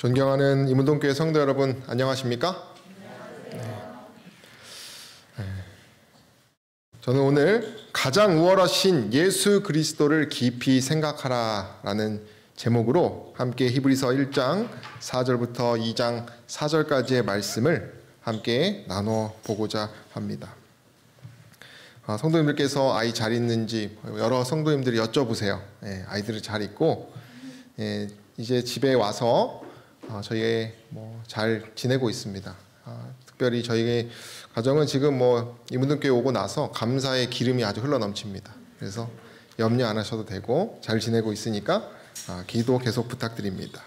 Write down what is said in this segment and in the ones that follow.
존경하는 이문동교회 성도 여러분, 안녕하십니까? 저는 오늘 가장 우월하신 예수 그리스도를 깊이 생각하라 라는 제목으로 함께 히브리서 1장 4절부터 2장 4절까지의 말씀을 함께 나눠보고자 합니다. 성도님들께서 아이 잘 있는지 여러 성도님들이 여쭤보세요. 아이들이 잘 있고 이제 집에 와서 저희 잘 지내고 있습니다. 특별히 저희 가정은 지금 이문동교회 오고 나서 감사의 기름이 아주 흘러 넘칩니다. 그래서 염려 안 하셔도 되고 잘 지내고 있으니까 기도 계속 부탁드립니다.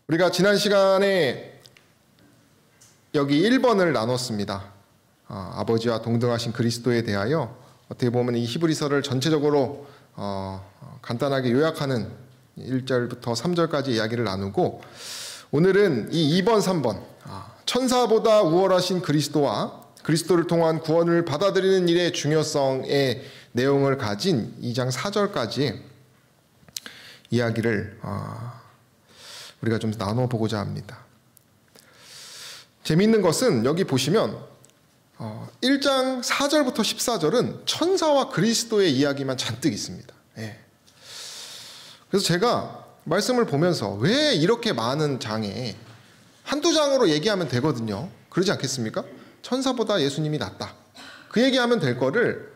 우리가 지난 시간에 여기 1번을 나눴습니다. 아버지와 동등하신 그리스도에 대하여 어떻게 보면 이 히브리서를 전체적으로 간단하게 요약하는 1절부터 3절까지 이야기를 나누고, 오늘은 이 2번, 3번 천사보다 우월하신 그리스도와 그리스도를 통한 구원을 받아들이는 일의 중요성의 내용을 가진 2장 4절까지 이야기를 우리가 좀 나눠보고자 합니다. 재미있는 것은 여기 보시면 1장 4절부터 14절은 천사와 그리스도의 이야기만 잔뜩 있습니다. 그래서 제가 말씀을 보면서 왜 이렇게 많은 장에 한두 장으로 얘기하면 되거든요. 그러지 않겠습니까? 천사보다 예수님이 낫다. 그 얘기하면 될 거를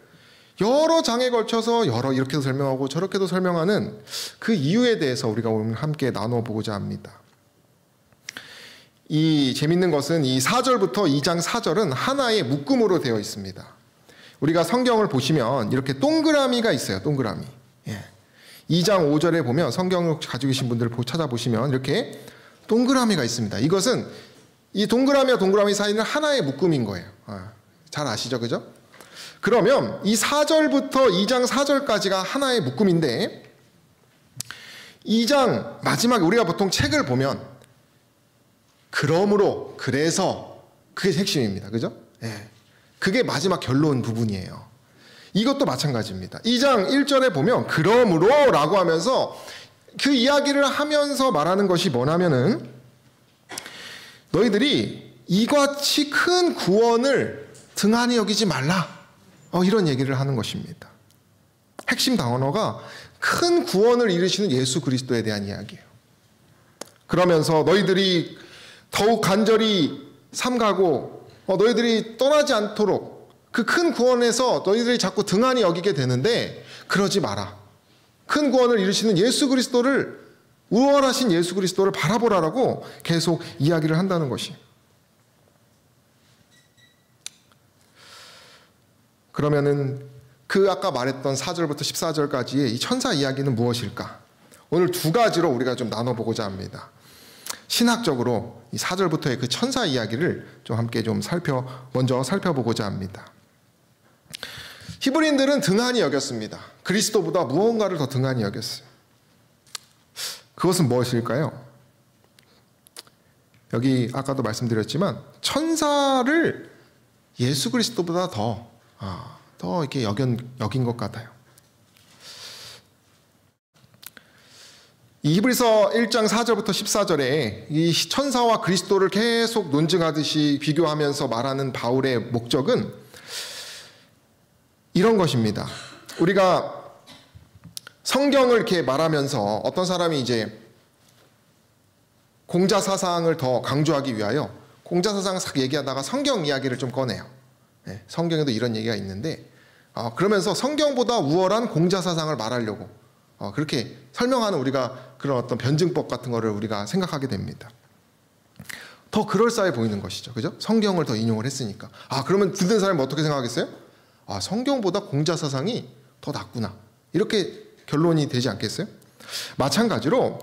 여러 장에 걸쳐서 이렇게도 설명하고 저렇게도 설명하는 그 이유에 대해서 우리가 오늘 함께 나눠보고자 합니다. 이 재밌는 것은 이 4절부터 2장 4절은 하나의 묶음으로 되어 있습니다. 우리가 성경을 보시면 이렇게 동그라미가 있어요. 동그라미. 2장 5절에 보면 성경을 가지고 계신 분들 찾아보시면 이렇게 동그라미가 있습니다. 이것은 이 동그라미와 동그라미 사이는 하나의 묶음인 거예요. 잘 아시죠? 그죠? 그러면 이 4절부터 2장 4절까지가 하나의 묶음인데, 2장 마지막에 우리가 보통 책을 보면 그러므로, 그래서, 그게 핵심입니다. 그죠? 그게 마지막 결론 부분이에요. 이것도 마찬가지입니다. 2장 1절에 보면 그러므로 라고 하면서 그 이야기를 하면서 말하는 것이 뭐냐면은, 너희들이 이같이 큰 구원을 등한히 여기지 말라, 이런 얘기를 하는 것입니다. 핵심 단어가 큰 구원을 이루시는 예수 그리스도에 대한 이야기예요. 그러면서 너희들이 더욱 간절히 삼가고 너희들이 떠나지 않도록 그 큰 구원에서 너희들이 자꾸 등한히 여기게 되는데 그러지 마라. 큰 구원을 이루시는 예수 그리스도를, 우월하신 예수 그리스도를 바라보라라고 계속 이야기를 한다는 것이. 그러면은 그 아까 말했던 4절부터 14절까지의 이 천사 이야기는 무엇일까? 오늘 두 가지로 우리가 좀 나눠보고자 합니다. 신학적으로 이 4절부터의 그 천사 이야기를 좀 함께 좀 먼저 살펴보고자 합니다. 히브리인들은 등한히 여겼습니다. 그리스도보다 무언가를 더 등한히 여겼어요. 그것은 무엇일까요? 여기 아까도 말씀드렸지만 천사를 예수 그리스도보다 더 이렇게 여긴 것 같아요. 이 히브리서 1장 4절부터 14절에 이 천사와 그리스도를 계속 논증하듯이 비교하면서 말하는 바울의 목적은 이런 것입니다. 우리가 성경을 이렇게 말하면서 어떤 사람이 이제 공자사상을 더 강조하기 위하여 공자사상 싹 얘기하다가 성경 이야기를 좀 꺼내요. 성경에도 이런 얘기가 있는데 그러면서 성경보다 우월한 공자사상을 말하려고 그렇게 설명하는 우리가 그런 어떤 변증법 같은 거를 우리가 생각하게 됩니다. 더 그럴싸해 보이는 것이죠. 그죠? 성경을 더 인용을 했으니까. 그러면 듣는 사람이 어떻게 생각하겠어요? 성경보다 공자사상이 더 낫구나. 이렇게 결론이 되지 않겠어요? 마찬가지로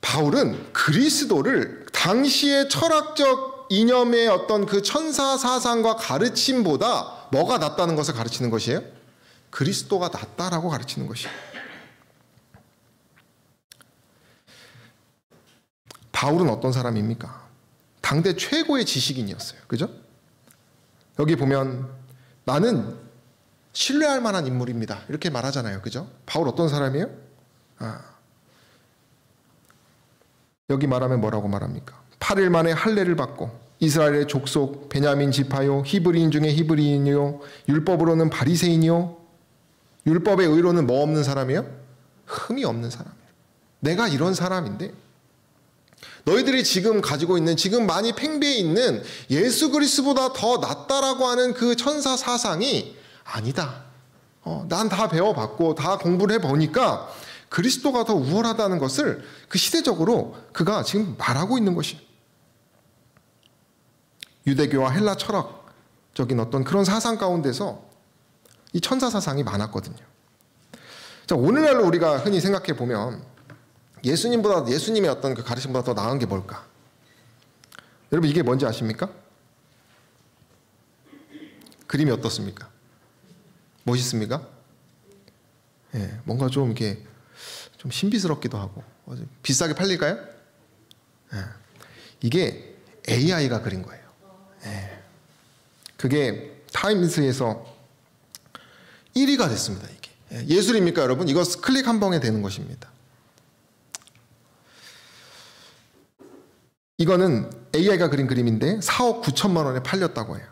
바울은 그리스도를 당시의 철학적 이념의 어떤 그 천사 사상과 가르침보다 뭐가 낫다는 것을 가르치는 것이에요? 그리스도가 낫다라고 가르치는 것이에요. 바울은 어떤 사람입니까? 당대 최고의 지식인이었어요. 그죠? 여기 보면 나는 신뢰할 만한 인물입니다. 이렇게 말하잖아요. 그죠? 바울 어떤 사람이에요? 여기 말하면 뭐라고 말합니까? 8일 만에 할례를 받고 이스라엘의 족속 베냐민 지파요 히브리인 중에 히브리인이요 율법으로는 바리새인이요 율법의 의로는 뭐 없는 사람이요? 흠이 없는 사람이에요. 내가 이런 사람인데 너희들이 지금 가지고 있는 지금 많이 팽배해 있는 예수 그리스도보다 더 낫다라고 하는 그 천사 사상이 아니다. 난 다 배워봤고 다 공부를 해보니까 그리스도가 더 우월하다는 것을 그 시대적으로 그가 지금 말하고 있는 것이 유대교와 헬라 철학적인 어떤 그런 사상 가운데서 이 천사 사상이 많았거든요. 자, 오늘날로 우리가 흔히 생각해 보면 예수님의 어떤 그 가르침보다 더 나은 게 뭘까? 여러분 이게 뭔지 아십니까? 그림이 어떻습니까? 멋있습니까? 예, 뭔가 좀 이게 좀 신비스럽기도 하고 비싸게 팔릴까요? 예, 이게 AI가 그린 거예요. 예, 그게 타임스에서 1위가 됐습니다. 이게 예술입니까, 여러분? 이거 클릭 한 방에 되는 것입니다. 이거는 AI가 그린 그림인데 4억 9천만 원에 팔렸다고 해요.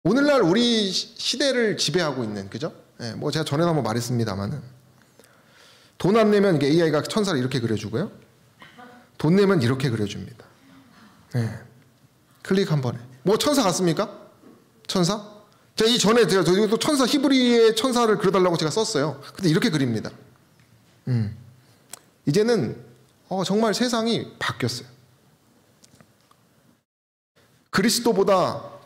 오늘날 우리 시대를 지배하고 있는, 그죠? 예, 뭐 제가 전에도 한번 말했습니다만은 돈 안 내면 이게 AI가 천사를 이렇게 그려주고요. 돈 내면 이렇게 그려줍니다. 예, 클릭 한 번에. 뭐 천사 같습니까? 천사? 제가 이전에 제가 또 천사 히브리의 천사를 그려달라고 제가 썼어요. 근데 이렇게 그립니다. 이제는 정말 세상이 바뀌었어요. 그리스도보다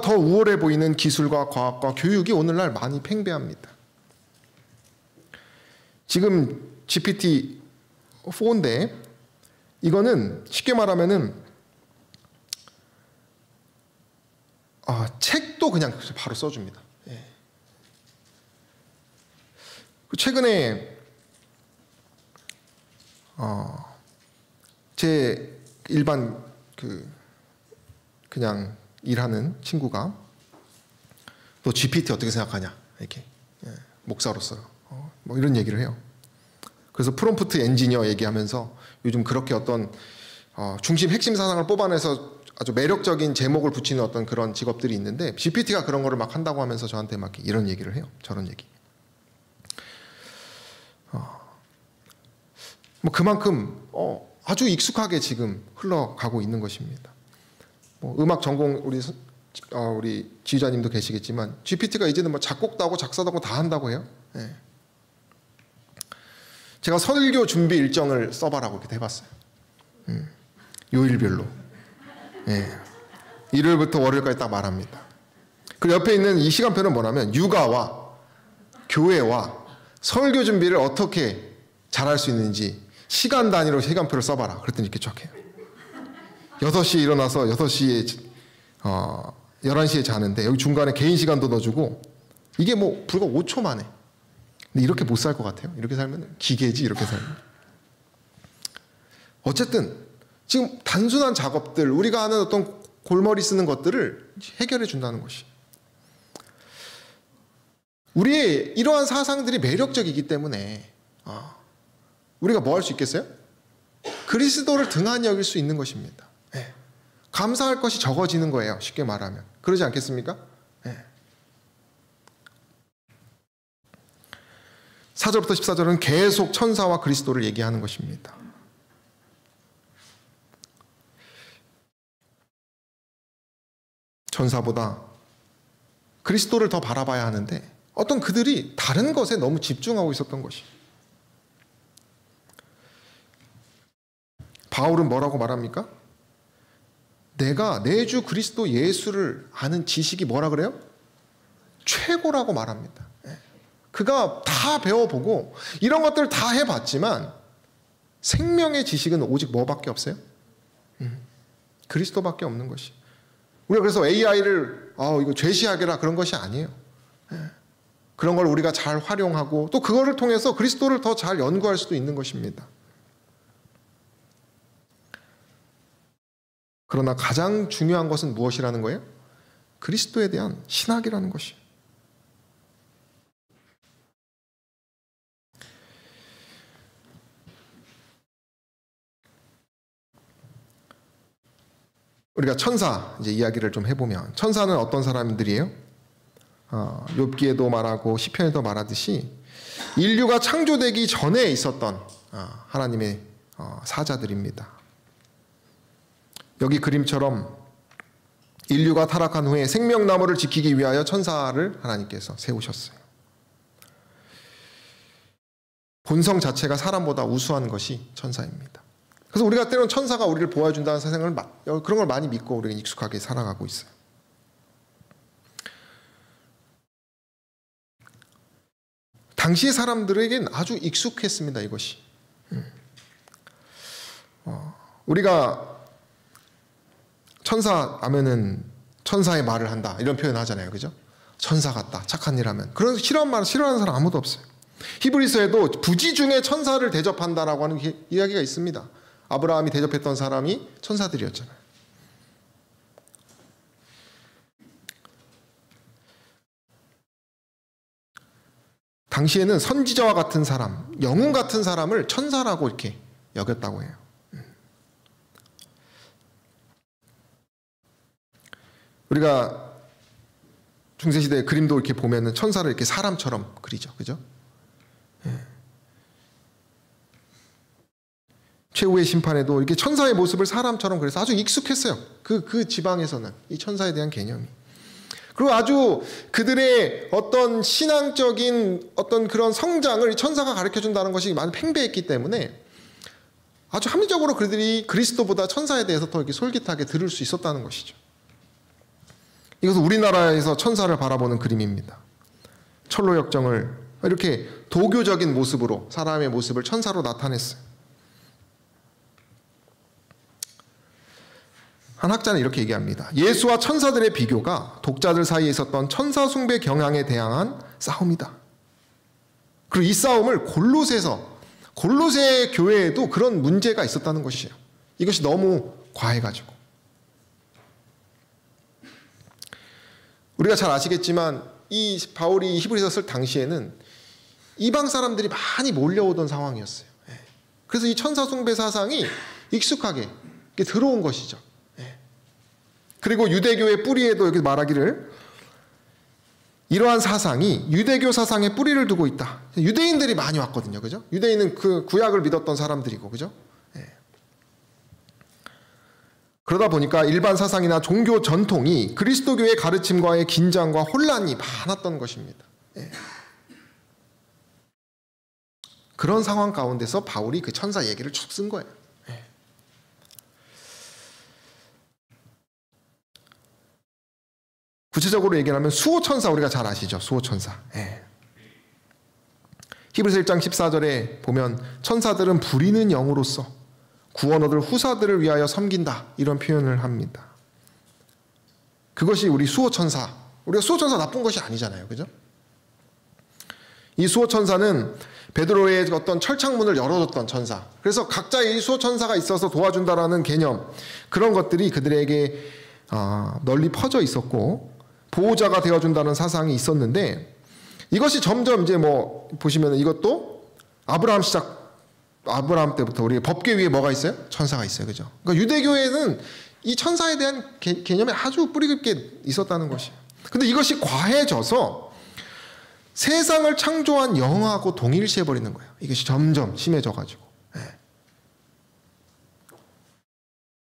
더 우월해 보이는 기술과 과학과 교육이 오늘날 많이 팽배합니다. 지금 GPT-4인데 이거는 쉽게 말하면은 책도 그냥 바로 써줍니다. 예. 최근에 제 일반 그냥 일하는 친구가 너 GPT 어떻게 생각하냐 이렇게 목사로서 뭐 이런 얘기를 해요. 그래서 프롬프트 엔지니어 얘기하면서 요즘 그렇게 어떤 중심 핵심 사상을 뽑아내서 아주 매력적인 제목을 붙이는 어떤 그런 직업들이 있는데 GPT가 그런 거를 막 한다고 하면서 저한테 막 이런 얘기를 해요. 저런 얘기. 뭐 그만큼 아주 익숙하게 지금 흘러가고 있는 것입니다. 뭐 음악 전공 우리 지휘자님도 계시겠지만 GPT가 이제는 뭐 작곡도 하고 작사도 하고 다 한다고 해요. 예. 제가 설교 준비 일정을 써봐라고 이렇게 해봤어요. 요일별로. 예. 일요일부터 월요일까지 딱 말합니다. 그리고 옆에 있는 이 시간표는 뭐냐면 육아와 교회와 설교 준비를 어떻게 잘할 수 있는지 시간 단위로 시간표를 써봐라. 그랬더니 이렇게 쫙 해요. 6시에 일어나서 6시에 11시에 자는데 여기 중간에 개인 시간도 넣어주고 이게 뭐 불과 5초 만에. 근데 이렇게 못 살 것 같아요. 이렇게 살면 기계지 이렇게 살면. 어쨌든 지금 단순한 작업들 우리가 하는 어떤 골머리 쓰는 것들을 해결해 준다는 것이. 우리의 이러한 사상들이 매력적이기 때문에 우리가 뭐 할 수 있겠어요? 그리스도를 등한히 여길 수 있는 것입니다. 네. 감사할 것이 적어지는 거예요. 쉽게 말하면. 그러지 않겠습니까? 네. 4절부터 14절은 계속 천사와 그리스도를 얘기하는 것입니다. 천사보다 그리스도를 더 바라봐야 하는데 어떤 그들이 다른 것에 너무 집중하고 있었던 것이. 바울은 뭐라고 말합니까? 내가 내 주 그리스도 예수를 아는 지식이 뭐라 그래요? 최고라고 말합니다. 그가 다 배워보고 이런 것들을 다 해봤지만 생명의 지식은 오직 뭐밖에 없어요? 그리스도밖에 없는 것이. 우리가 그래서 AI를 이거 죄시하게라 그런 것이 아니에요. 그런 걸 우리가 잘 활용하고 또 그거를 통해서 그리스도를 더 잘 연구할 수도 있는 것입니다. 그러나 가장 중요한 것은 무엇이라는 거예요? 그리스도에 대한 신학이라는 것이. 우리가 천사 이제 이야기를 좀 해보면 천사는 어떤 사람들이에요? 욥기에도 말하고 시편에도 말하듯이 인류가 창조되기 전에 있었던 하나님의 사자들입니다. 여기 그림처럼 인류가 타락한 후에 생명나무를 지키기 위하여 천사를 하나님께서 세우셨어요. 본성 자체가 사람보다 우수한 것이 천사입니다. 그래서 우리가 때로는 천사가 우리를 보호해준다는 세상을 그런 걸 많이 믿고 우리는 익숙하게 살아가고 있어요. 당시의 사람들에겐 아주 익숙했습니다. 이것이. 우리가 천사 하면은 천사의 말을 한다 이런 표현 하잖아요. 그죠? 천사 같다. 착한 일 하면. 그런 싫어하는 사람 아무도 없어요. 히브리서에도 부지 중에 천사를 대접한다라고 하는 이야기가 있습니다. 아브라함이 대접했던 사람이 천사들이었잖아요. 당시에는 선지자와 같은 사람, 영웅 같은 사람을 천사라고 이렇게 여겼다고 해요. 우리가 중세시대 그림도 이렇게 보면은 천사를 이렇게 사람처럼 그리죠. 그죠? 최후의 심판에도 이렇게 천사의 모습을 사람처럼 그래서 아주 익숙했어요. 그 지방에서는 이 천사에 대한 개념이. 그리고 아주 그들의 어떤 신앙적인 어떤 그런 성장을 천사가 가르쳐준다는 것이 많이 팽배했기 때문에 아주 합리적으로 그들이 그리스도보다 천사에 대해서 더 이렇게 솔깃하게 들을 수 있었다는 것이죠. 이것은 우리나라에서 천사를 바라보는 그림입니다. 철로 역정을 이렇게 도교적인 모습으로 사람의 모습을 천사로 나타냈어요. 한 학자는 이렇게 얘기합니다. 예수와 천사들의 비교가 독자들 사이에 있었던 천사 숭배 경향에 대항한 싸움이다. 그리고 이 싸움을 골로새 교회에도 그런 문제가 있었다는 것이에요. 이것이 너무 과해가지고. 우리가 잘 아시겠지만 이 바울이 히브리서 쓸 당시에는 이방 사람들이 많이 몰려오던 상황이었어요. 그래서 이 천사 숭배 사상이 익숙하게 들어온 것이죠. 그리고 유대교의 뿌리에도 여기 말하기를 이러한 사상이 유대교 사상에 뿌리를 두고 있다. 유대인들이 많이 왔거든요. 그죠? 유대인은 그 구약을 믿었던 사람들이고, 그죠? 그러다 보니까 일반 사상이나 종교 전통이 그리스도교의 가르침과의 긴장과 혼란이 많았던 것입니다. 그런 상황 가운데서 바울이 그 천사 얘기를 쭉 쓴 거예요. 구체적으로 얘기하면 수호천사 우리가 잘 아시죠? 수호천사. 히브리서 1장 14절에 보면 천사들은 부리는 영으로서 구원 얻을 후사들을 위하여 섬긴다 이런 표현을 합니다. 그것이 우리 수호천사. 우리가 수호천사 나쁜 것이 아니잖아요. 그죠? 이 수호천사는 베드로의 어떤 철창문을 열어줬던 천사. 그래서 각자의 수호천사가 있어서 도와준다라는 개념. 그런 것들이 그들에게 널리 퍼져 있었고 보호자가 되어준다는 사상이 있었는데 이것이 점점 이제 뭐 보시면 이것도 아브라함 때부터 우리 법궤 위에 뭐가 있어요? 천사가 있어요. 그죠? 그러니까 유대교에는 이 천사에 대한 개념이 아주 뿌리 깊게 있었다는 것이에요. 근데 이것이 과해져서 세상을 창조한 영하고 동일시해버리는 거예요. 이것이 점점 심해져가지고.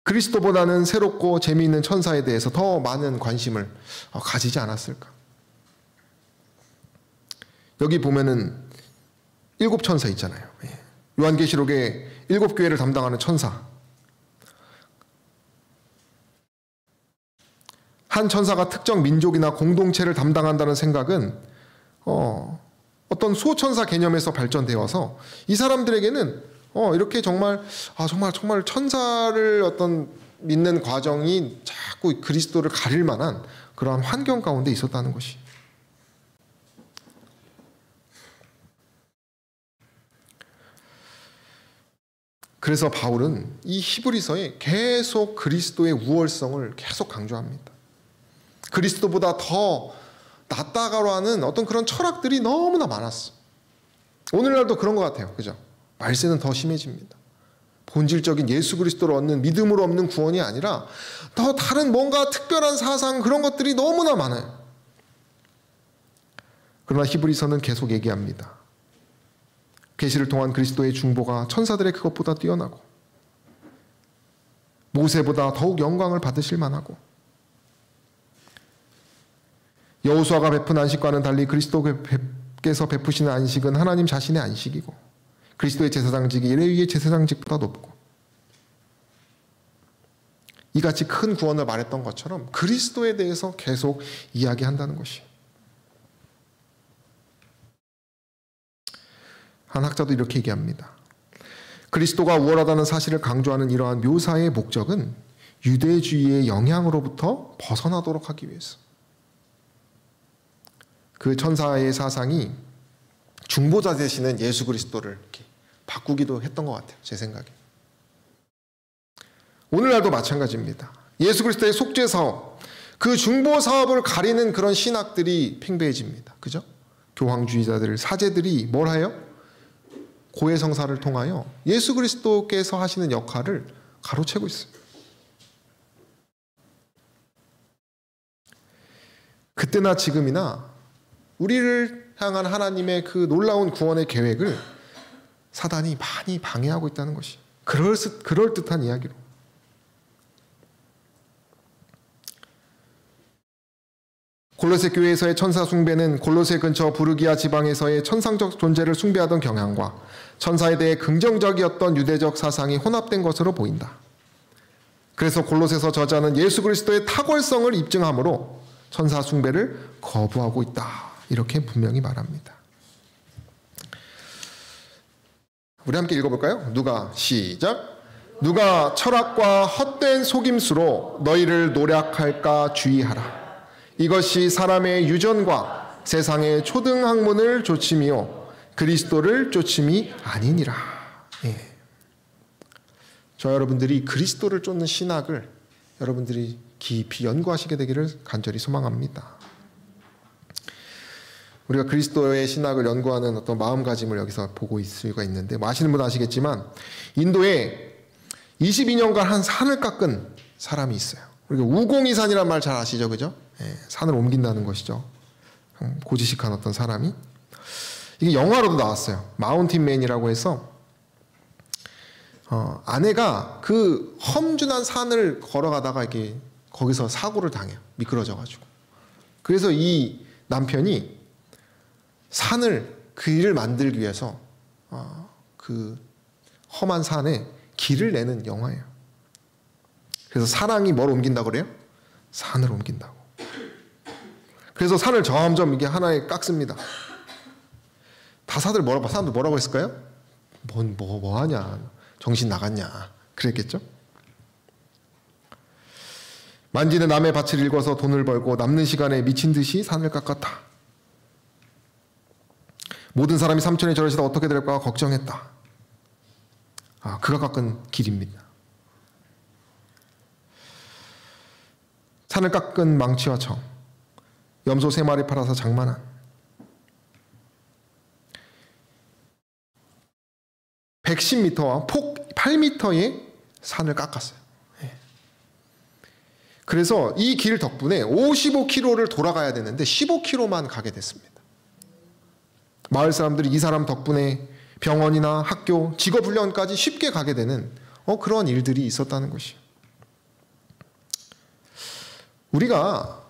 그리스도보다는 새롭고 재미있는 천사에 대해서 더 많은 관심을 가지지 않았을까. 여기 보면은 7 천사 있잖아요. 요한계시록에 7 교회를 담당하는 천사. 한 천사가 특정 민족이나 공동체를 담당한다는 생각은 어떤 수호천사 개념에서 발전되어서 이 사람들에게는 이렇게 정말 천사를 어떤 믿는 과정이 자꾸 그리스도를 가릴 만한 그러한 환경 가운데 있었다는 것이. 그래서 바울은 이 히브리서에 계속 그리스도의 우월성을 계속 강조합니다. 그리스도보다 더 낫다고 하는 어떤 그런 철학들이 너무나 많았어. 오늘날도 그런 것 같아요. 그죠? 말세는 더 심해집니다. 본질적인 예수 그리스도를 얻는 믿음으로 얻는 구원이 아니라 더 다른 뭔가 특별한 사상 그런 것들이 너무나 많아요. 그러나 히브리서는 계속 얘기합니다. 계시를 통한 그리스도의 중보가 천사들의 그것보다 뛰어나고 모세보다 더욱 영광을 받으실 만하고 여호수아가 베푼 안식과는 달리 그리스도께서 베푸시는 안식은 하나님 자신의 안식이고 그리스도의 제사장직이 레위의 제사장직보다 높고 이같이 큰 구원을 말했던 것처럼 그리스도에 대해서 계속 이야기한다는 것이. 한 학자도 이렇게 얘기합니다. 그리스도가 우월하다는 사실을 강조하는 이러한 묘사의 목적은 유대주의의 영향으로부터 벗어나도록 하기 위해서. 그 천사의 사상이 중보자 되시는 예수 그리스도를 이렇게 바꾸기도 했던 것 같아요. 제 생각에. 오늘날도 마찬가지입니다. 예수 그리스도의 속죄 사업, 그 중보 사업을 가리는 그런 신학들이 팽배해집니다. 그죠? 교황주의자들, 사제들이 뭘 해요? 고해성사를 통하여 예수 그리스도께서 하시는 역할을 가로채고 있어요. 그때나 지금이나 우리를 향한 하나님의 그 놀라운 구원의 계획을 사단이 많이 방해하고 있다는 것이 그럴듯한 이야기로. 골로새 교회에서의 천사 숭배는 골로새 근처 부르기아 지방에서의 천상적 존재를 숭배하던 경향과 천사에 대해 긍정적이었던 유대적 사상이 혼합된 것으로 보인다. 그래서 골로새서 저자는 예수 그리스도의 탁월성을 입증함으로 천사 숭배를 거부하고 있다. 이렇게 분명히 말합니다. 우리 함께 읽어볼까요? 누가 시작. 누가 철학과 헛된 속임수로 너희를 노략할까 주의하라. 이것이 사람의 유전과 세상의 초등학문을 좇음이요 그리스도를 좇음이 아니니라. 예. 저 여러분들이 그리스도를 쫓는 신학을 여러분들이 깊이 연구하시게 되기를 간절히 소망합니다. 우리가 그리스도의 신학을 연구하는 어떤 마음가짐을 여기서 보고 있을 수가 있는데, 뭐 아시는 분은 아시겠지만 인도에 22년간 한 산을 깎은 사람이 있어요. 우리가 우공이산이란 말 잘 아시죠, 그죠? 예, 산을 옮긴다는 것이죠. 고지식한 어떤 사람이. 이게 영화로도 나왔어요. 마운틴맨이라고 해서 아내가 그 험준한 산을 걸어가다가 이렇게 거기서 사고를 당해요. 미끄러져가지고. 그래서 이 남편이 산을 그 일을 만들기 위해서 그 험한 산에 길을 내는 영화예요. 그래서 사랑이 뭘 옮긴다고 그래요? 산을 옮긴다고. 그래서 산을 점점 이게 하나에 깎습니다. 사람들 뭐라고 했을까요? 뭐 하냐? 정신 나갔냐? 그랬겠죠? 만지는 남의 밭을 읽어서 돈을 벌고 남는 시간에 미친 듯이 산을 깎았다. 모든 사람이 삼촌의 저러시다 어떻게 될까 걱정했다. 그가 깎은 길입니다. 산을 깎은 망치와 청, 염소 3마리 팔아서 장만한 110m와 폭 8m의 산을 깎았어요. 그래서 이 길 덕분에 55km를 돌아가야 되는데 15km만 가게 됐습니다. 마을 사람들이 이 사람 덕분에 병원이나 학교, 직업훈련까지 쉽게 가게 되는 그런 일들이 있었다는 것이에요. 우리가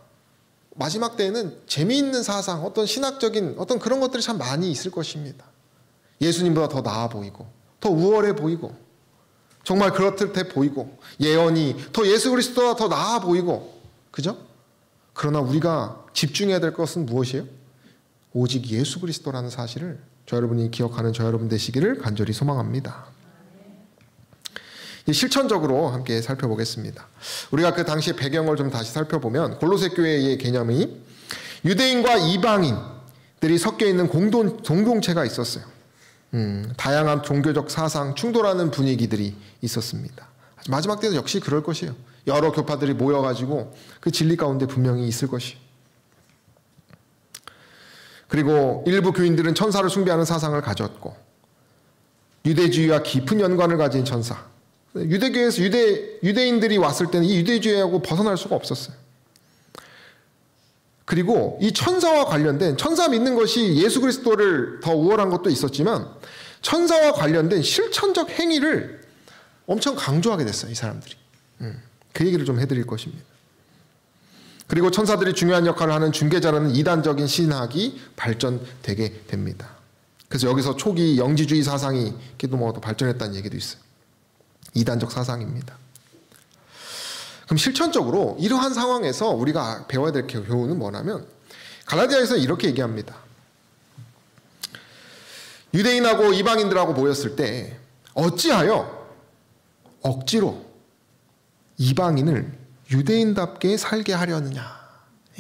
마지막 때에는 재미있는 사상, 어떤 신학적인 어떤 그런 것들이 참 많이 있을 것입니다. 예수님보다 더 나아 보이고 더 우월해 보이고 정말 그렇듯해 보이고 예언이 더 예수 그리스도와 더 나아 보이고 그죠? 그러나 우리가 집중해야 될 것은 무엇이에요? 오직 예수 그리스도라는 사실을 저 여러분이 기억하는 저 여러분 되시기를 간절히 소망합니다. 실천적으로 함께 살펴보겠습니다. 우리가 그 당시의 배경을 좀 다시 살펴보면 골로새 교회의 개념이 유대인과 이방인들이 섞여 있는 공동체가 있었어요. 다양한 종교적 사상, 충돌하는 분위기들이 있었습니다. 마지막 때도 역시 그럴 것이에요. 여러 교파들이 모여가지고 그 진리 가운데 분명히 있을 것이에요. 그리고 일부 교인들은 천사를 숭배하는 사상을 가졌고 유대주의와 깊은 연관을 가진 천사, 유대교에서 유대인들이 왔을 때는 이 유대주의하고 벗어날 수가 없었어요. 그리고 이 천사와 관련된, 천사 믿는 것이 예수 그리스도를 더 우월한 것도 있었지만 천사와 관련된 실천적 행위를 엄청 강조하게 됐어요, 이 사람들이. 그 얘기를 좀 해드릴 것입니다. 그리고 천사들이 중요한 역할을 하는 중개자라는 이단적인 신학이 발전되게 됩니다. 그래서 여기서 초기 영지주의 사상이 또 발전했다는 얘기도 있어요. 이단적 사상입니다. 그럼 실천적으로 이러한 상황에서 우리가 배워야 될 교훈은 뭐냐면 갈라디아에서 이렇게 얘기합니다. 유대인하고 이방인들하고 모였을 때 어찌하여 억지로 이방인을 유대인답게 살게 하려느냐.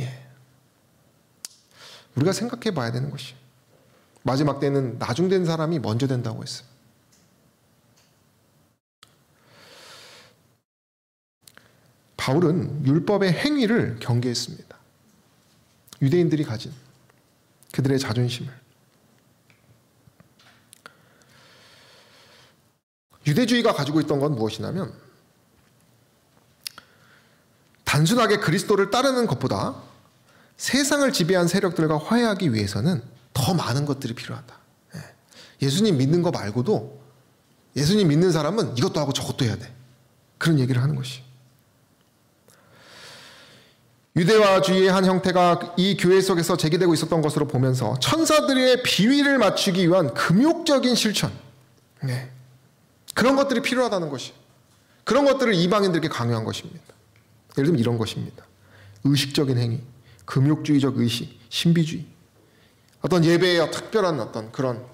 예. 우리가 생각해 봐야 되는 것이 마지막 때는 나중된 사람이 먼저 된다고 했어요. 바울은 율법의 행위를 경계했습니다. 유대인들이 가진 그들의 자존심을. 유대주의가 가지고 있던 건 무엇이냐면 단순하게 그리스도를 따르는 것보다 세상을 지배한 세력들과 화해하기 위해서는 더 많은 것들이 필요하다. 예수님 믿는 거 말고도 예수님 믿는 사람은 이것도 하고 저것도 해야 돼. 그런 얘기를 하는 것이. 유대화주의의 한 형태가 이 교회 속에서 제기되고 있었던 것으로 보면서 천사들의 비위를 맞추기 위한 금욕적인 실천, 그런 것들이 필요하다는 것이, 그런 것들을 이방인들에게 강요한 것입니다. 예를 들면 이런 것입니다. 의식적인 행위, 금욕주의적 의식, 신비주의, 어떤 예배의 특별한 어떤 그런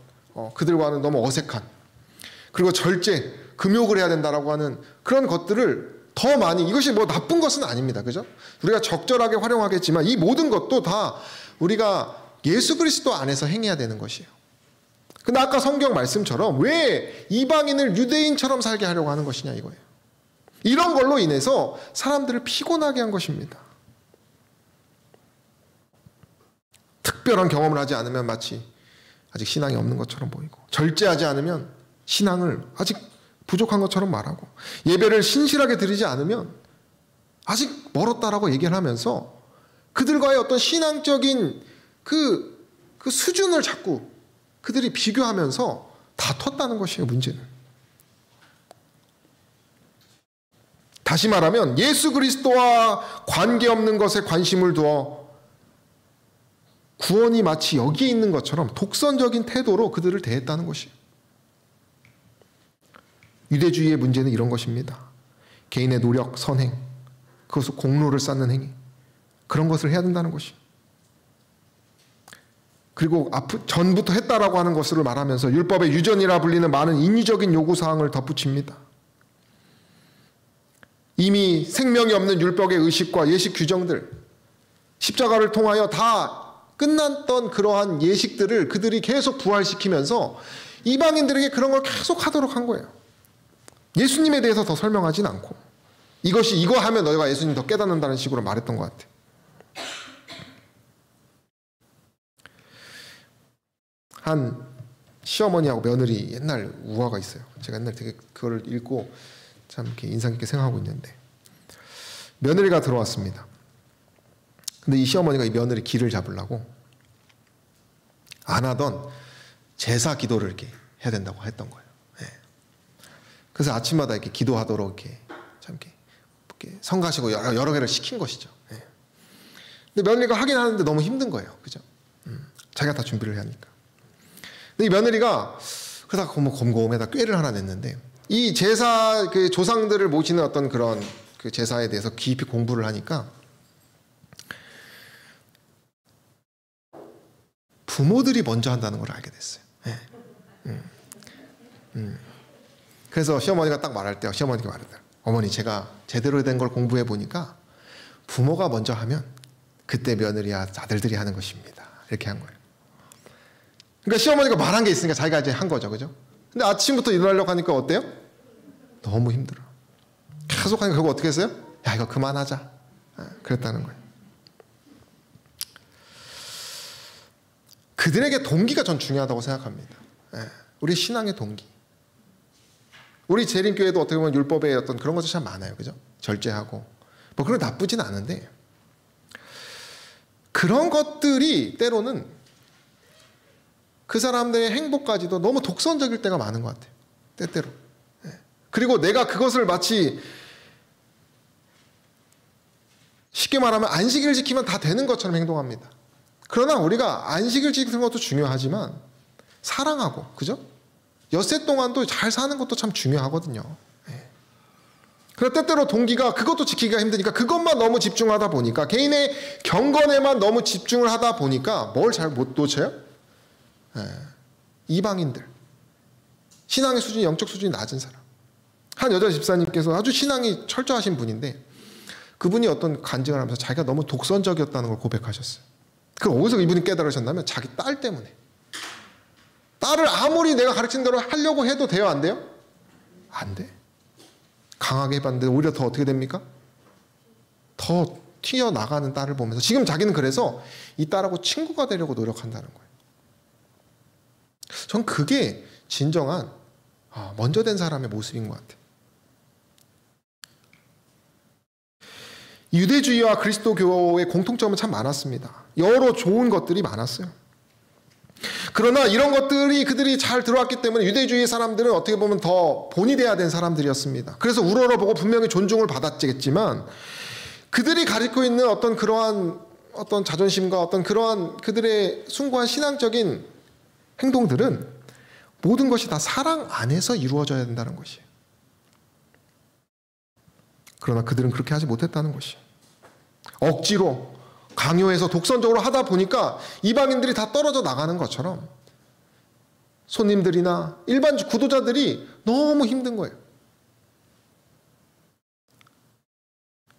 그들과는 너무 어색한, 그리고 절제, 금욕을 해야 된다라고 하는 그런 것들을 더 많이, 이것이 뭐 나쁜 것은 아닙니다. 그죠? 우리가 적절하게 활용하겠지만 이 모든 것도 다 우리가 예수 그리스도 안에서 행해야 되는 것이에요. 근데 아까 성경 말씀처럼 왜 이방인을 유대인처럼 살게 하려고 하는 것이냐 이거예요. 이런 걸로 인해서 사람들을 피곤하게 한 것입니다. 특별한 경험을 하지 않으면 마치 아직 신앙이 없는 것처럼 보이고, 절제하지 않으면 신앙을 아직 부족한 것처럼 말하고, 예배를 신실하게 드리지 않으면 아직 멀었다라고 얘기를 하면서 그들과의 어떤 신앙적인 그 수준을 자꾸 그들이 비교하면서 다퉜다는 것이에요, 문제는. 다시 말하면 예수 그리스도와 관계없는 것에 관심을 두어 구원이 마치 여기에 있는 것처럼 독선적인 태도로 그들을 대했다는 것이에요. 유대주의의 문제는 이런 것입니다. 개인의 노력, 선행, 그것을 공로를 쌓는 행위, 그런 것을 해야 된다는 것이. 그리고 전부터 했다라고 하는 것을 말하면서 율법의 유전이라 불리는 많은 인위적인 요구사항을 덧붙입니다. 이미 생명이 없는 율법의 의식과 예식 규정들, 십자가를 통하여 다 끝났던 그러한 예식들을 그들이 계속 부활시키면서 이방인들에게 그런 걸 계속 하도록 한 거예요. 예수님에 대해서 더 설명하진 않고, 이것이 이거 하면 너희가 예수님 더 깨닫는다는 식으로 말했던 것 같아요. 한 시어머니하고 며느리 옛날 우화가 있어요. 제가 옛날 되게 그걸 읽고 참 이렇게 인상 깊게 생각하고 있는데, 며느리가 들어왔습니다. 근데 이 시어머니가 이 며느리 기를 잡으려고 안 하던 제사 기도를 이렇게 해야 된다고 했던 거예요. 그래서 아침마다 이렇게 기도하도록 이렇게 참 이렇게 성가시고 여러 개를 시킨 것이죠. 근데 며느리가 하긴 하는데 너무 힘든 거예요. 그죠? 자기가 다 준비를 해야 하니까. 근데 이 며느리가 그러다가 곰곰에다 꾀를 하나 냈는데, 이 제사 그 조상들을 모시는 어떤 그런 그 제사에 대해서 깊이 공부를 하니까 부모들이 먼저 한다는 걸 알게 됐어요. 그래서 시어머니가 딱 말할 때 시어머니가 말했다. 어머니, 제가 제대로 된 걸 공부해 보니까 부모가 먼저 하면 그때 며느리야 아들들이 하는 것입니다. 이렇게 한 거예요. 그러니까 시어머니가 말한 게 있으니까 자기가 이제 한 거죠. 그죠? 근데 아침부터 일어나려고 하니까 어때요? 너무 힘들어. 계속 하니까 결국 어떻게 했어요? 야, 이거 그만하자. 그랬다는 거예요. 그들에게 동기가 전 중요하다고 생각합니다. 우리 신앙의 동기. 우리 재림교회도 어떻게 보면 율법의 어떤 그런 것들이 참 많아요. 그죠? 절제하고. 뭐 그런 거 나쁘진 않은데 그런 것들이 때로는 그 사람들의 행복까지도 너무 독선적일 때가 많은 것 같아요. 때때로. 그리고 내가 그것을 마치 쉽게 말하면 안식일을 지키면 다 되는 것처럼 행동합니다. 그러나 우리가 안식일 지키는 것도 중요하지만 사랑하고, 그죠? 엿새 동안도 잘 사는 것도 참 중요하거든요. 그러나 때때로 동기가 그것도 지키기가 힘드니까 그것만 너무 집중하다 보니까 개인의 경건에만 너무 집중을 하다 보니까 뭘 잘 못 놓쳐요? 이방인들. 신앙의 수준이, 영적 수준이 낮은 사람. 한 여자 집사님께서 아주 신앙이 철저하신 분인데 그분이 어떤 간증을 하면서 자기가 너무 독선적이었다는 걸 고백하셨어요. 그걸 어디서 이분이 깨달으셨냐면 자기 딸 때문에. 딸을 아무리 내가 가르친 대로 하려고 해도 돼요? 안 돼요? 안 돼. 강하게 해봤는데 오히려 더 어떻게 됩니까? 더 튀어나가는 딸을 보면서 지금 자기는 그래서 이 딸하고 친구가 되려고 노력한다는 거예요. 전 그게 진정한 먼저 된 사람의 모습인 것 같아요. 유대주의와 그리스도교의 공통점은 참 많았습니다. 여러 좋은 것들이 많았어요. 그러나 이런 것들이 그들이 잘 들어왔기 때문에 유대주의 사람들은 어떻게 보면 더 본이 돼야 된 사람들이었습니다. 그래서 우러러보고 분명히 존중을 받았겠지만 그들이 가지고 있는 어떤 그러한 어떤 자존심과 어떤 그러한 그들의 숭고한 신앙적인 행동들은 모든 것이 다 사랑 안에서 이루어져야 된다는 것이에요. 그러나 그들은 그렇게 하지 못했다는 것이에요. 억지로 강요해서 독선적으로 하다 보니까 이방인들이 다 떨어져 나가는 것처럼 손님들이나 일반 구도자들이 너무 힘든 거예요.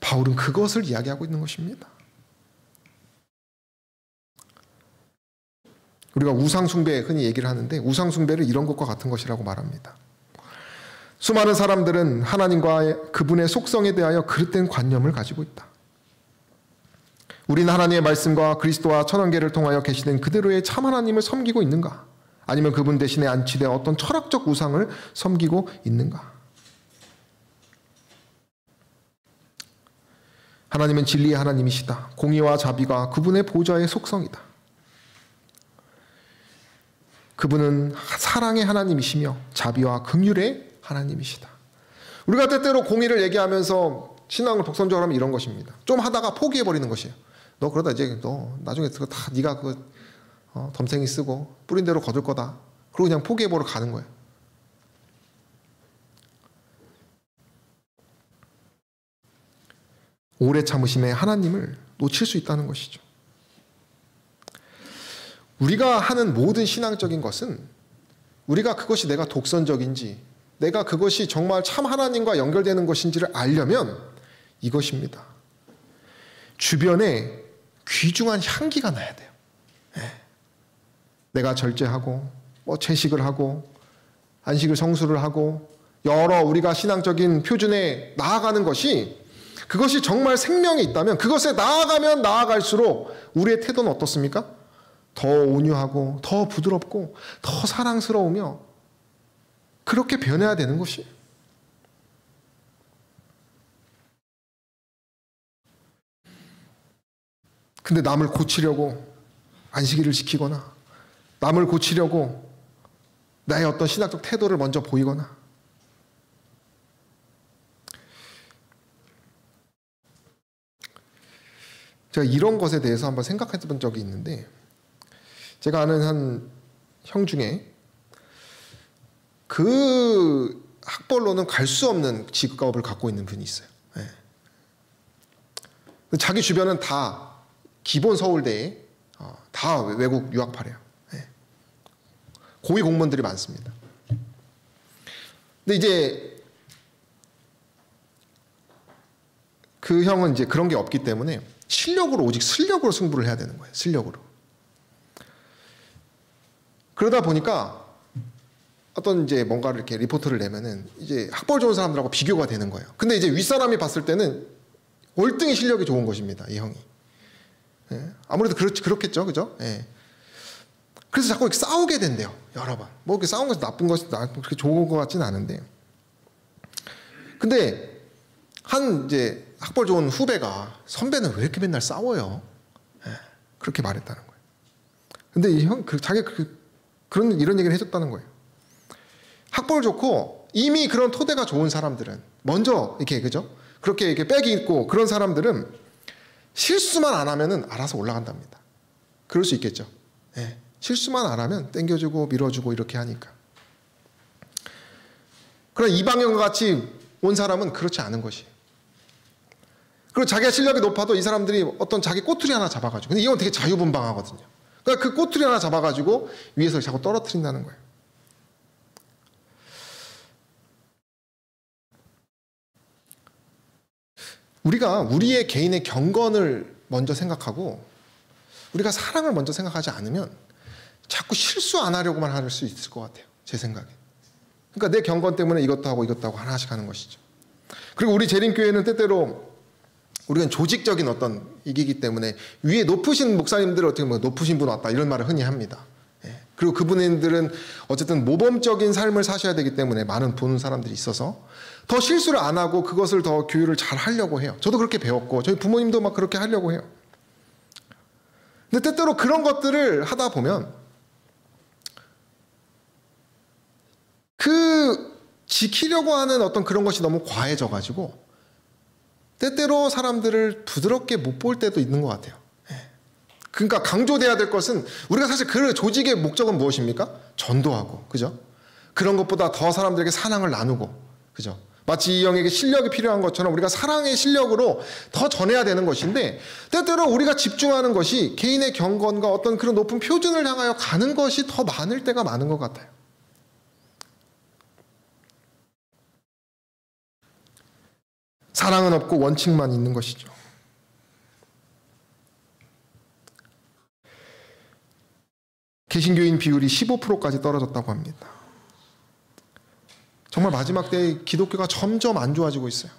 바울은 그것을 이야기하고 있는 것입니다. 우리가 우상숭배 흔히 얘기를 하는데 우상숭배를 이런 것과 같은 것이라고 말합니다. 수많은 사람들은 하나님과 그분의 속성에 대하여 그릇된 관념을 가지고 있다. 우리는 하나님의 말씀과 그리스도와 천왕계를 통하여 계시된 그대로의 참 하나님을 섬기고 있는가? 아니면 그분 대신에 안치된 어떤 철학적 우상을 섬기고 있는가? 하나님은 진리의 하나님이시다. 공의와 자비가 그분의 보좌의 속성이다. 그분은 사랑의 하나님이시며 자비와 긍휼의 하나님이시다. 우리가 때때로 공의를 얘기하면서 신앙을 독선적으로 하면 이런 것입니다. 좀 하다가 포기해버리는 것이에요. 너 그러다 이제 너 나중에 그거 다 네가 그 덤탱이 쓰고 뿌린 대로 거둘 거다. 그리고 그냥 포기해버려 가는 거예요. 오래 참으심에 하나님을 놓칠 수 있다는 것이죠. 우리가 하는 모든 신앙적인 것은 우리가 그것이 내가 독선적인지 내가 그것이 정말 참 하나님과 연결되는 것인지를 알려면 이것입니다. 주변에 귀중한 향기가 나야 돼요. 내가 절제하고 채식을 하고 안식을 성수를 하고 여러 우리가 신앙적인 표준에 나아가는 것이 그것이 정말 생명이 있다면 그것에 나아가면 나아갈수록 우리의 태도는 어떻습니까? 더 온유하고 더 부드럽고 더 사랑스러우며 그렇게 변해야 되는 것이에요. 근데 남을 고치려고 안식일을 지키거나 남을 고치려고 나의 어떤 신학적 태도를 먼저 보이거나 제가 이런 것에 대해서 한번 생각해 본 적이 있는데 제가 아는 한 형 중에 그 학벌로는 갈 수 없는 직업을 갖고 있는 분이 있어요. 자기 주변은 다 기본 서울대에 다 외국 유학파래요. 고위 공무원들이 많습니다. 근데 이제 그 형은 이제 그런 게 없기 때문에 실력으로 오직 실력으로 승부를 해야 되는 거예요. 실력으로. 그러다 보니까 어떤 이제 뭔가를 이렇게 리포트를 내면은 이제 학벌 좋은 사람들하고 비교가 되는 거예요. 근데 이제 윗사람이 봤을 때는 월등히 실력이 좋은 것입니다. 이 형이. 아무래도 그렇겠죠. 그죠? 그래서 자꾸 이렇게 싸우게 된대요. 여러 번. 뭐 이렇게 싸우는 것이 나쁜 것이 그렇게 좋은 것 같지는 않은데. 근데 한 이제 학벌 좋은 후배가 선배는 왜 이렇게 맨날 싸워요? 그렇게 말했다는 거예요. 근데 자기가 이런 얘기를 해줬다는 거예요. 학벌 좋고 이미 그런 토대가 좋은 사람들은 먼저 이렇게 그죠? 그렇게 이렇게 빽이 있고 그런 사람들은 실수만 안 하면은 알아서 올라간답니다. 그럴 수 있겠죠. 실수만 안 하면 땡겨주고 밀어주고 이렇게 하니까. 그러나 이방인과 같이 온 사람은 그렇지 않은 것이에요. 그리고 자기가 실력이 높아도 이 사람들이 어떤 자기 꼬투리 하나 잡아가지고, 근데 이건 되게 자유분방하거든요. 그러니까 그 꼬투리 하나 잡아가지고 위에서 자꾸 떨어뜨린다는 거예요. 우리가 우리의 개인의 경건을 먼저 생각하고 우리가 사랑을 먼저 생각하지 않으면 자꾸 실수 안 하려고만 할 수 있을 것 같아요. 제 생각에. 그러니까 내 경건 때문에 이것도 하고 하나씩 하는 것이죠. 그리고 우리 재림교회는 때때로 우리는 조직적인 어떤 이기기 때문에 위에 높으신 목사님들 어떻게 보면 높으신 분 왔다 이런 말을 흔히 합니다. 그리고 그분들은 어쨌든 모범적인 삶을 사셔야 되기 때문에 많은 보는 사람들이 있어서 더 실수를 안 하고 그것을 더 교육을 잘 하려고 해요. 저도 그렇게 배웠고 저희 부모님도 막 그렇게 하려고 해요. 근데 때때로 그런 것들을 하다 보면 그 지키려고 하는 어떤 그런 것이 너무 과해져가지고 때때로 사람들을 부드럽게 못 볼 때도 있는 것 같아요. 그러니까 강조돼야 될 것은 우리가 사실 그 조직의 목적은 무엇입니까? 전도하고, 그죠? 그런 것보다 더 사람들에게 사랑을 나누고, 그죠? 마치 이 형에게 실력이 필요한 것처럼 우리가 사랑의 실력으로 더 전해야 되는 것인데 때때로 우리가 집중하는 것이 개인의 경건과 어떤 그런 높은 표준을 향하여 가는 것이 더 많을 때가 많은 것 같아요. 사랑은 없고 원칙만 있는 것이죠. 개신교인 비율이 15%까지 떨어졌다고 합니다. 정말 마지막 때에 기독교가 점점 안 좋아지고 있어요.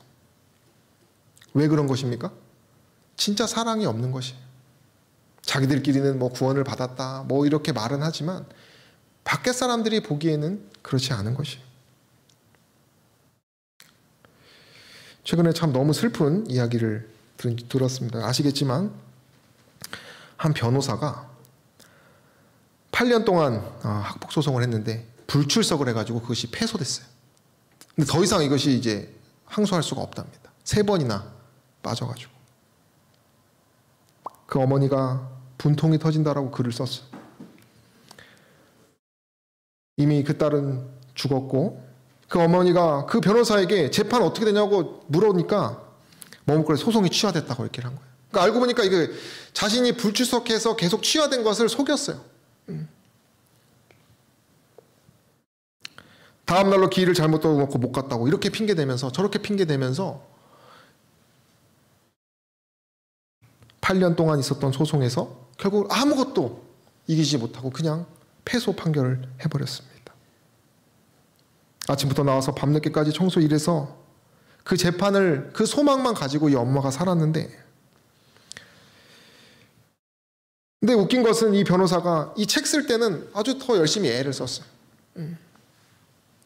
왜 그런 것입니까? 진짜 사랑이 없는 것이에요. 자기들끼리는 뭐 구원을 받았다 뭐 이렇게 말은 하지만 밖에 사람들이 보기에는 그렇지 않은 것이에요. 최근에 참 너무 슬픈 이야기를 들었습니다. 아시겠지만 한 변호사가 8년 동안 학폭 소송을 했는데 불출석을 해가지고 그것이 패소됐어요. 근데 더 이상 이것이 이제 항소할 수가 없답니다. 3번이나 빠져가지고. 그 어머니가 분통이 터진다라고 글을 썼어요. 이미 그 딸은 죽었고 그 어머니가 그 변호사에게 재판 어떻게 되냐고 물으니까 머뭇거려 소송이 취하됐다고 이렇게 한 거예요. 그러니까 알고 보니까 이게 자신이 불출석해서 계속 취하된 것을 속였어요. 다음 날로 길을 잘못 떠놓고 못 갔다고 이렇게 핑계대면서 저렇게 핑계대면서 8년 동안 있었던 소송에서 결국 아무것도 이기지 못하고 그냥 패소 판결을 해버렸습니다. 아침부터 나와서 밤늦게까지 청소 일해서 그 재판을 그 소망만 가지고 이 엄마가 살았는데 근데 웃긴 것은 이 변호사가 이 책 쓸 때는 아주 더 열심히 애를 썼어요.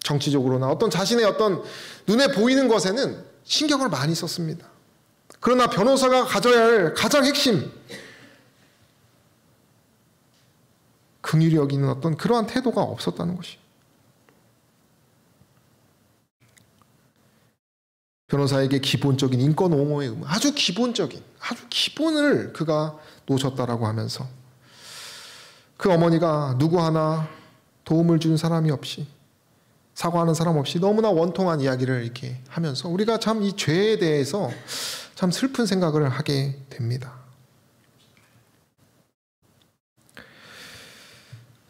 정치적으로나 어떤 자신의 어떤 눈에 보이는 것에는 신경을 많이 썼습니다. 그러나 변호사가 가져야 할 가장 핵심 긍휼히 여기는 어떤 그러한 태도가 없었다는 것이. 변호사에게 기본적인 인권 옹호의 의무, 아주 기본을 그가 놓쳤다라고 하면서 그 어머니가 누구 하나 도움을 준 사람이 없이 사과하는 사람 없이 너무나 원통한 이야기를 이렇게 하면서 우리가 참 이 죄에 대해서 참 슬픈 생각을 하게 됩니다.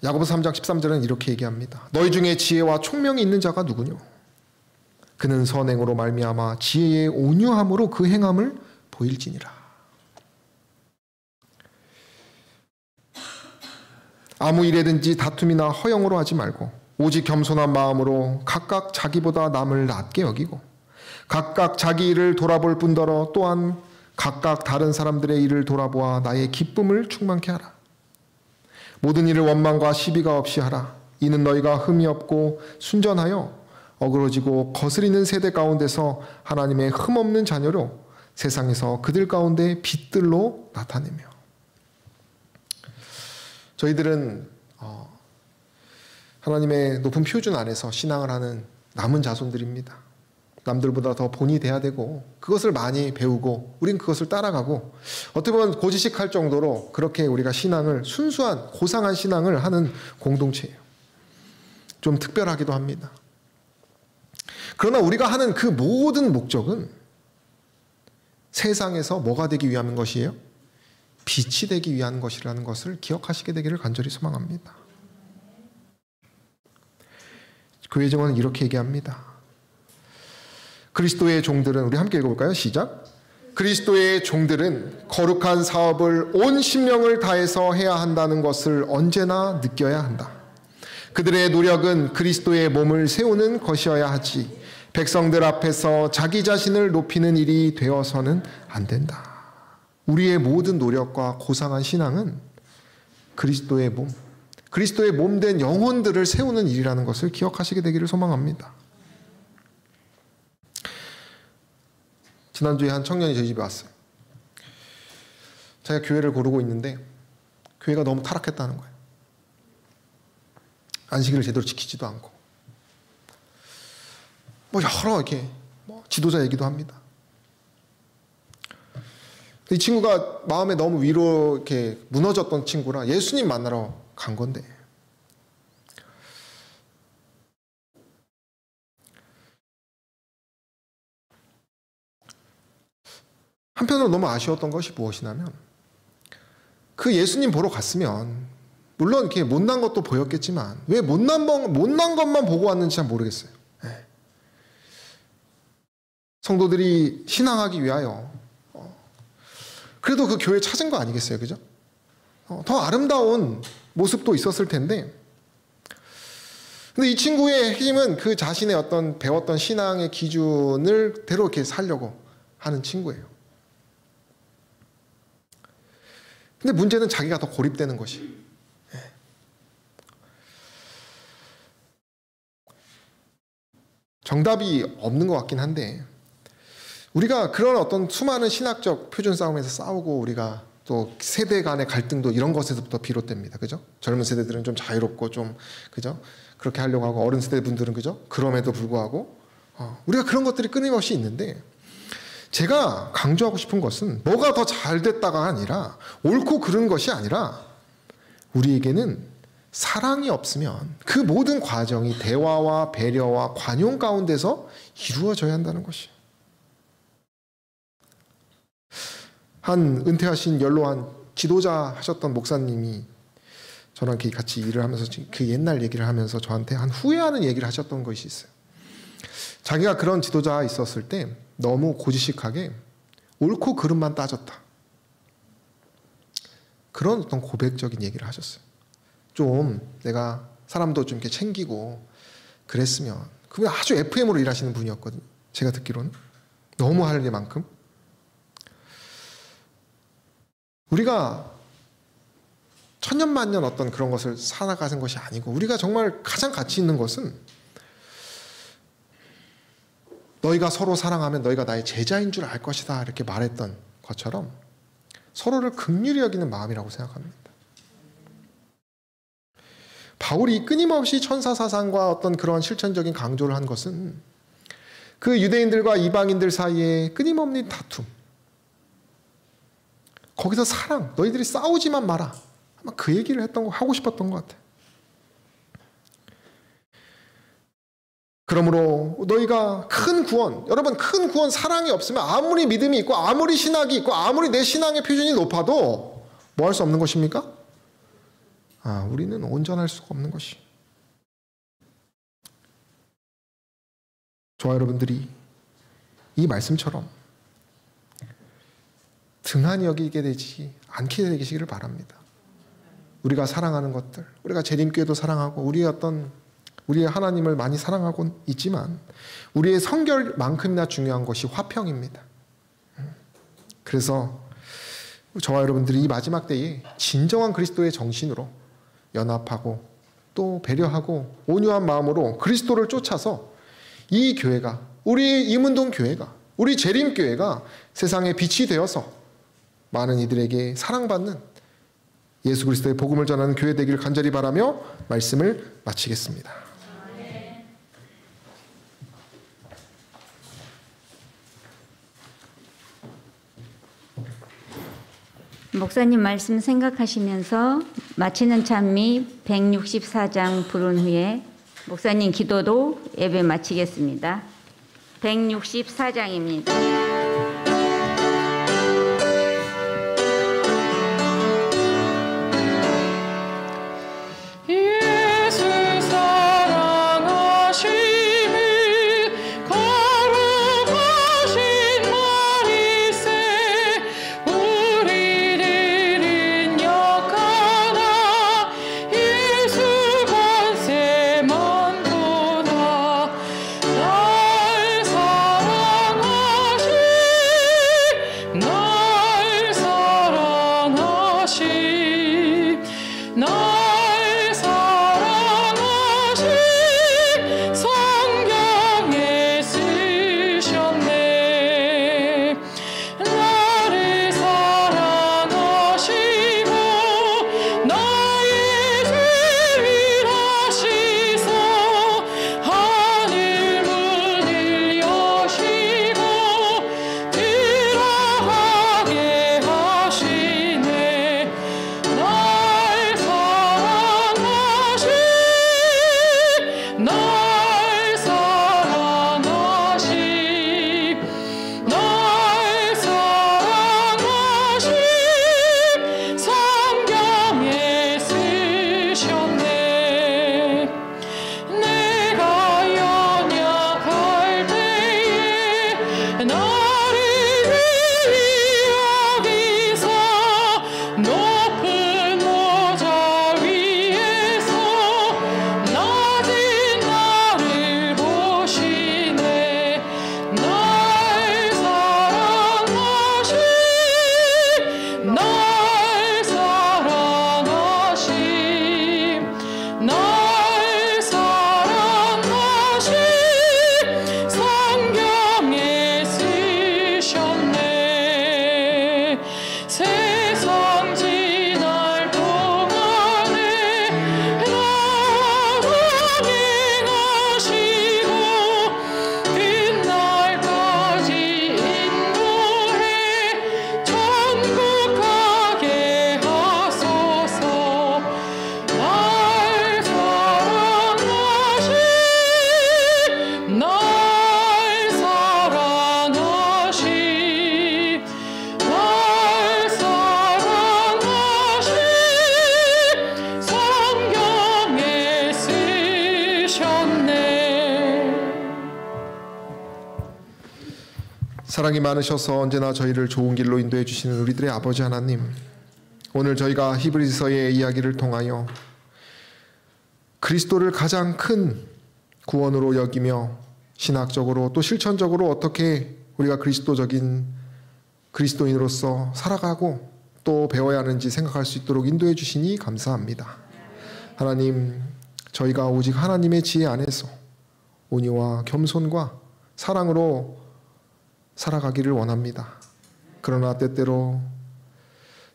야고보서 3장 13절은 이렇게 얘기합니다. 너희 중에 지혜와 총명이 있는 자가 누구뇨? 그는 선행으로 말미암아 지혜의 온유함으로 그 행함을 보일지니라. 아무 일에든지 다툼이나 허영으로 하지 말고 오직 겸손한 마음으로 각각 자기보다 남을 낮게 여기고 각각 자기 일을 돌아볼 뿐더러 또한 각각 다른 사람들의 일을 돌아보아 나의 기쁨을 충만케 하라. 모든 일을 원망과 시비가 없이 하라. 이는 너희가 흠이 없고 순전하여 어그러지고 거스리는 세대 가운데서 하나님의 흠없는 자녀로 세상에서 그들 가운데 빛들로 나타내며, 저희들은 하나님의 높은 표준 안에서 신앙을 하는 남은 자손들입니다. 남들보다 더 본이 돼야 되고 그것을 많이 배우고 우린 그것을 따라가고 어떻게 보면 고지식할 정도로 그렇게 우리가 신앙을, 순수한 고상한 신앙을 하는 공동체예요. 좀 특별하기도 합니다. 그러나 우리가 하는 그 모든 목적은 세상에서 뭐가 되기 위한 것이에요? 빛이 되기 위한 것이라는 것을 기억하시게 되기를 간절히 소망합니다. 교회 정언은 이렇게 얘기합니다. 그리스도의 종들은, 우리 함께 읽어볼까요? 시작. 그리스도의 종들은 거룩한 사업을 온 심령을 다해서 해야 한다는 것을 언제나 느껴야 한다. 그들의 노력은 그리스도의 몸을 세우는 것이어야 하지 백성들 앞에서 자기 자신을 높이는 일이 되어서는 안 된다. 우리의 모든 노력과 고상한 신앙은 그리스도의 몸 된 영혼들을 세우는 일이라는 것을 기억하시게 되기를 소망합니다. 지난주에 한 청년이 저희 집에 왔어요. 자기가 교회를 고르고 있는데 교회가 너무 타락했다는 거예요. 안식일을 제대로 지키지도 않고 여러 이렇게 지도자 얘기도 합니다. 이 친구가 마음에 너무 위로 이렇게 무너졌던 친구라 예수님 만나러 간 건데, 한편으로 너무 아쉬웠던 것이 무엇이냐면, 그 예수님 보러 갔으면 물론 이렇게 못난 것도 보였겠지만 왜 못난 것만 보고 왔는지 잘 모르겠어요. 성도들이 신앙하기 위하여 그래도 그 교회 찾은 거 아니겠어요, 그죠? 더 아름다운 모습도 있었을 텐데, 근데 이 친구의 핵심은 그 자신의 어떤 배웠던 신앙의 기준을 대로 이렇게 살려고 하는 친구예요. 근데 문제는 자기가 더 고립되는 것이. 정답이 없는 것 같긴 한데, 우리가 그런 어떤 수많은 신학적 표준 싸움에서 싸우고 우리가 또 세대 간의 갈등도 이런 것에서부터 비롯됩니다. 그죠? 젊은 세대들은 좀 자유롭고 좀, 그죠? 그렇게 하려고 하고 어른 세대 분들은, 그죠? 그럼에도 불구하고 우리가 그런 것들이 끊임없이 있는데, 제가 강조하고 싶은 것은 뭐가 더 잘 됐다가 아니라, 옳고 그른 것이 아니라, 우리에게는 사랑이 없으면 그 모든 과정이 대화와 배려와 관용 가운데서 이루어져야 한다는 것이에요. 한 은퇴하신 연로한 지도자 하셨던 목사님이 저랑 같이 일을 하면서 그 옛날 얘기를 하면서 저한테 한 후회하는 얘기를 하셨던 것이 있어요. 자기가 그런 지도자 있었을 때 너무 고지식하게 옳고 그름만 따졌다. 그런 어떤 고백적인 얘기를 하셨어요. 좀 내가 사람도 좀 이렇게 챙기고 그랬으면. 그분 아주 FM으로 일하시는 분이었거든요. 제가 듣기로는. 너무 할 일만큼. 우리가 천년만년 어떤 그런 것을 살아가는 것이 아니고, 우리가 정말 가장 가치 있는 것은 너희가 서로 사랑하면 너희가 나의 제자인 줄 알 것이다, 이렇게 말했던 것처럼 서로를 긍휼히 여기는 마음이라고 생각합니다. 바울이 끊임없이 천사사상과 어떤 그런 실천적인 강조를 한 것은 그 유대인들과 이방인들 사이에 끊임없는 다툼, 거기서 사랑, 너희들이 싸우지만 마라, 아마 그 얘기를 하고 싶었던 것 같아요. 그러므로 너희가 큰 구원, 여러분 큰 구원, 사랑이 없으면 아무리 믿음이 있고 아무리 신학이 있고 아무리 내 신앙의 표준이 높아도 뭐 할 수 없는 것입니까? 우리는 온전할 수가 없는 것이. 저와 여러분들이 이 말씀처럼 등한히 여기게 되지 않게 되시기를 바랍니다. 우리가 사랑하는 것들, 우리가 재림교회도 사랑하고 우리의 하나님을 많이 사랑하고 있지만 우리의 성결만큼이나 중요한 것이 화평입니다. 그래서 저와 여러분들이 이 마지막 때에 진정한 그리스도의 정신으로 연합하고 또 배려하고 온유한 마음으로 그리스도를 쫓아서 이 교회가, 우리 임운동 교회가, 우리 재림교회가 세상의 빛이 되어서 많은 이들에게 사랑받는 예수 그리스도의 복음을 전하는 교회 되기를 간절히 바라며 말씀을 마치겠습니다. 목사님 말씀 생각하시면서 마치는 찬미 164장 부른 후에 목사님 기도로 예배 마치겠습니다. 164장입니다. 사랑이 많으셔서 언제나 저희를 좋은 길로 인도해 주시는 우리들의 아버지 하나님, 오늘 저희가 히브리서의 이야기를 통하여 그리스도를 가장 큰 구원으로 여기며 신학적으로 또 실천적으로 어떻게 우리가 그리스도적인 그리스도인으로서 살아가고 또 배워야 하는지 생각할 수 있도록 인도해 주시니 감사합니다. 하나님, 저희가 오직 하나님의 지혜 안에서 온유와 겸손과 사랑으로 살아가기를 원합니다. 그러나 때때로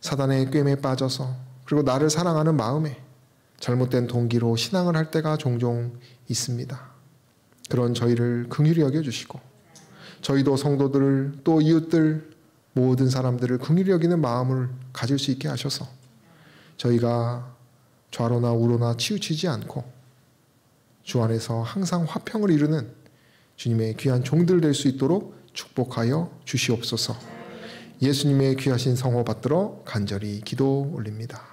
사단의 꿰매에 빠져서 그리고 나를 사랑하는 마음에 잘못된 동기로 신앙을 할 때가 종종 있습니다. 그런 저희를 긍휼히 여겨주시고 저희도 성도들 또 이웃들 모든 사람들을 긍휼히 여기는 마음을 가질 수 있게 하셔서 저희가 좌로나 우로나 치우치지 않고 주 안에서 항상 화평을 이루는 주님의 귀한 종들 될 수 있도록 축복하여 주시옵소서. 예수님의 귀하신 성호 받들어 간절히 기도 올립니다.